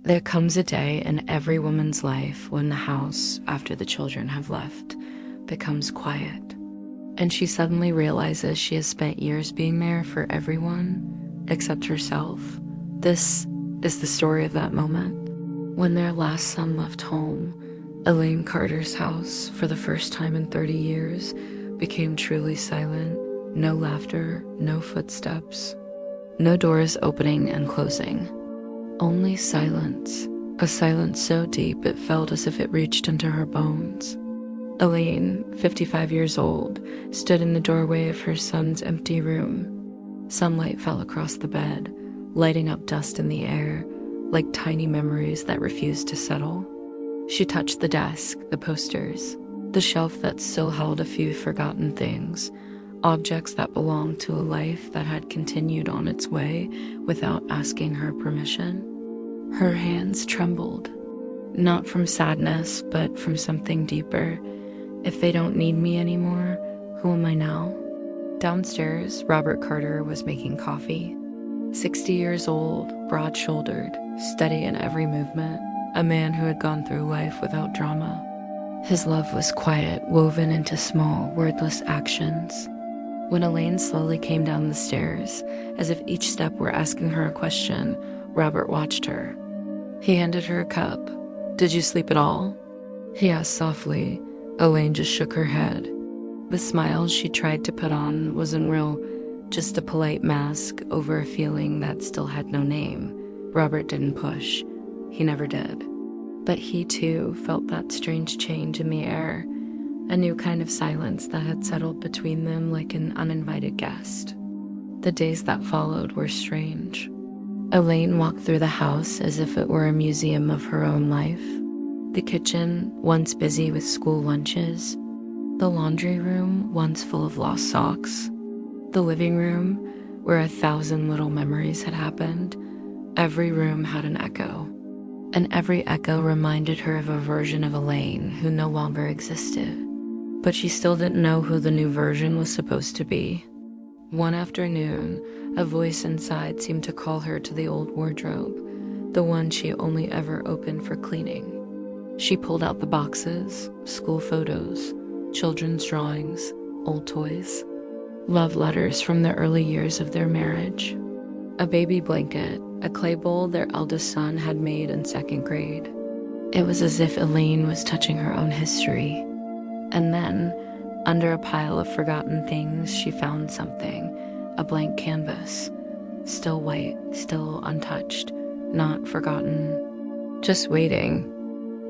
There comes a day in every woman's life when the house, after the children have left, becomes quiet, and she suddenly realizes she has spent years being there for everyone except herself. This is the story of that moment. When their last son left home, Elaine Carter's house, for the first time in 30 years, became truly silent. No laughter, no footsteps, no doors opening and closing. Only silence, a silence so deep it felt as if it reached into her bones. Elaine, 55 years old, stood in the doorway of her son's empty room. Sunlight fell across the bed, lighting up dust in the air, like tiny memories that refused to settle. She touched the desk, the posters, the shelf that still held a few forgotten things, objects that belonged to a life that had continued on its way without asking her permission. Her hands trembled, not from sadness, but from something deeper. If they don't need me anymore, who am I now? Downstairs, Robert Carter was making coffee. 60 years old, broad-shouldered, steady in every movement, a man who had gone through life without drama. His love was quiet, woven into small, wordless actions. When Elaine slowly came down the stairs, as if each step were asking her a question, Robert watched her. He handed her a cup. "Did you sleep at all?" he asked softly. Elaine just shook her head. The smile she tried to put on wasn't real, just a polite mask over a feeling that still had no name. Robert didn't push. He never did. But he too felt that strange change in the air, a new kind of silence that had settled between them like an uninvited guest. The days that followed were strange. Elaine walked through the house as if it were a museum of her own life. The kitchen, once busy with school lunches. The laundry room, once full of lost socks. The living room, where 1,000 little memories had happened. Every room had an echo. And every echo reminded her of a version of Elaine who no longer existed. But she still didn't know who the new version was supposed to be. One afternoon, a voice inside seemed to call her to the old wardrobe, the one she only ever opened for cleaning. She pulled out the boxes, school photos, children's drawings, old toys, love letters from the early years of their marriage, a baby blanket, a clay bowl their eldest son had made in 2nd grade. It was as if Elaine was touching her own history. And then, under a pile of forgotten things, she found something, a blank canvas, still white, still untouched, not forgotten, just waiting.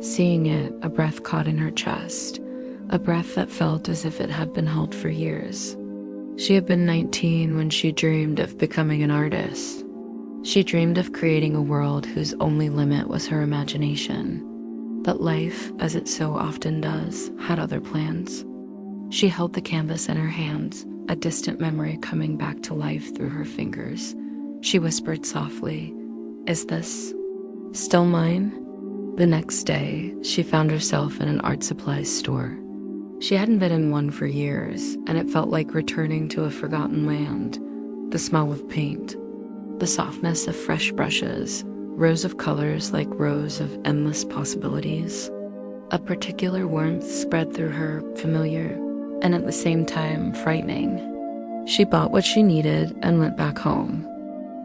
Seeing it, a breath caught in her chest, a breath that felt as if it had been held for years. She had been 19 when she dreamed of becoming an artist. She dreamed of creating a world whose only limit was her imagination. But life, as it so often does, had other plans. She held the canvas in her hands, a distant memory coming back to life through her fingers. She whispered softly, "Is this still mine?" The next day, she found herself in an art supplies store. She hadn't been in one for years, and it felt like returning to a forgotten land. The smell of paint, the softness of fresh brushes, rows of colors like rows of endless possibilities. A particular warmth spread through her, familiar, and at the same time frightening. She bought what she needed and went back home.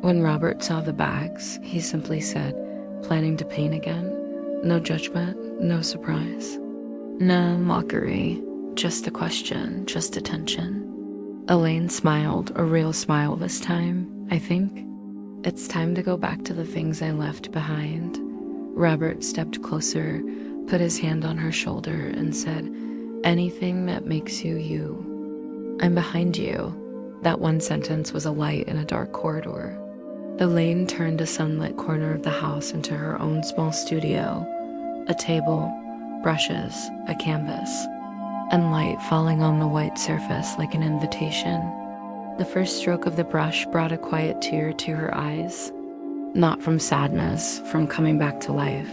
When Robert saw the bags, he simply said, "Planning to paint again?" No judgment, no surprise. No mockery, just a question, just attention. Elaine smiled, a real smile this time, I think. "It's time to go back to the things I left behind." Robert stepped closer, put his hand on her shoulder, and said, "Anything that makes you you. I'm behind you." That one sentence was a light in a dark corridor. Elaine turned a sunlit corner of the house into her own small studio, a table, brushes, a canvas, and light falling on the white surface like an invitation. The first stroke of the brush brought a quiet tear to her eyes, not from sadness, from coming back to life.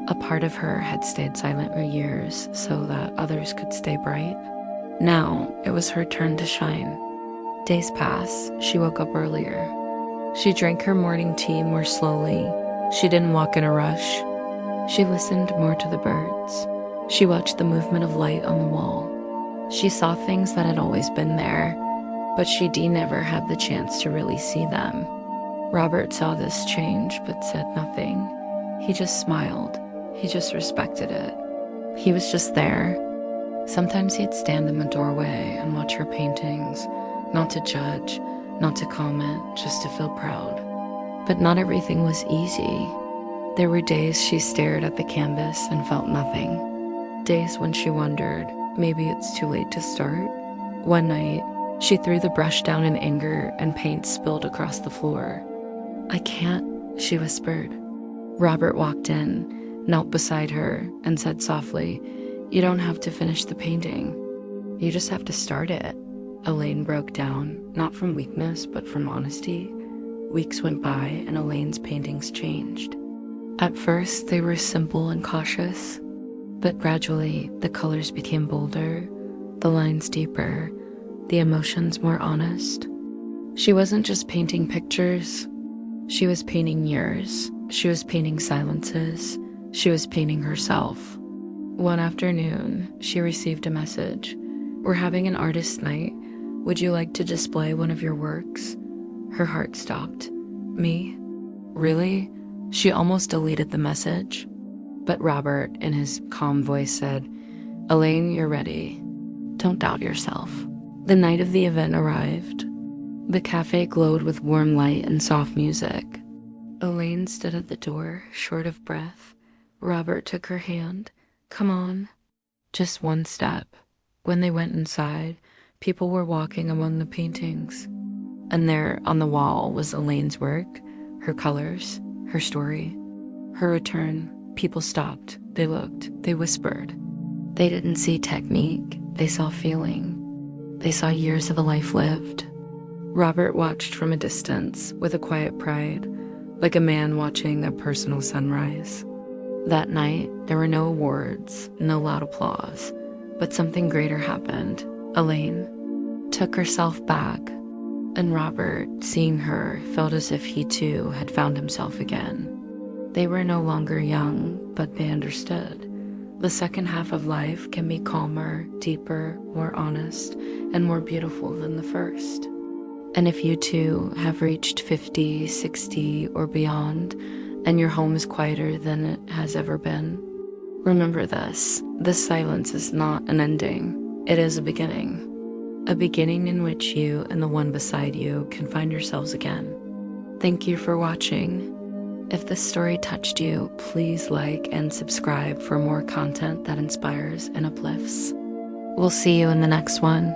A part of her had stayed silent for years so that others could stay bright. Now it was her turn to shine. Days passed. She woke up earlier. She drank her morning tea more slowly, She didn't walk in a rush. She listened more to the birds. She watched the movement of light on the wall. She saw things that had always been there, but she'd never had the chance to really see them. Robert saw this change, but said nothing. He just smiled. He just respected it. He was just there. Sometimes he'd stand in the doorway and watch her paintings, not to judge, not to comment, just to feel proud. But not everything was easy. There were days she stared at the canvas and felt nothing. Days when she wondered, maybe it's too late to start. One night, she threw the brush down in anger and paint spilled across the floor. "I can't," she whispered. Robert walked in, knelt beside her, and said softly, "You don't have to finish the painting. You just have to start it." Elaine broke down, not from weakness, but from honesty. Weeks went by, and Elaine's paintings changed. At first, they were simple and cautious, but gradually, the colors became bolder, the lines deeper, the emotions more honest. She wasn't just painting pictures. She was painting years. She was painting silences. She was painting herself. One afternoon, she received a message. "We're having an artist night. Would you like to display one of your works?" Her heart stopped. Me? Really? She almost deleted the message. But Robert, in his calm voice, said, "Elaine, you're ready. Don't doubt yourself." The night of the event arrived. The cafe glowed with warm light and soft music. Elaine stood at the door, short of breath. Robert took her hand. "Come on." Just one step. When they went inside, people were walking among the paintings. And there, on the wall, was Elaine's work, her colors, her story. Her return. People stopped. They looked. They whispered. They didn't see technique. They saw feeling. They saw years of a life lived. Robert watched from a distance with a quiet pride, like a man watching a personal sunrise. That night, there were no awards, no loud applause, but something greater happened. Elaine took herself back, and Robert, seeing her, felt as if he too had found himself again. They were no longer young, but they understood. The second half of life can be calmer, deeper, more honest, and more beautiful than the first. And if you too have reached 50, 60, or beyond, and your home is quieter than it has ever been, remember this. This silence is not an ending. It is a beginning. A beginning in which you and the one beside you can find yourselves again. Thank you for watching. If this story touched you, please like and subscribe for more content that inspires and uplifts. We'll see you in the next one.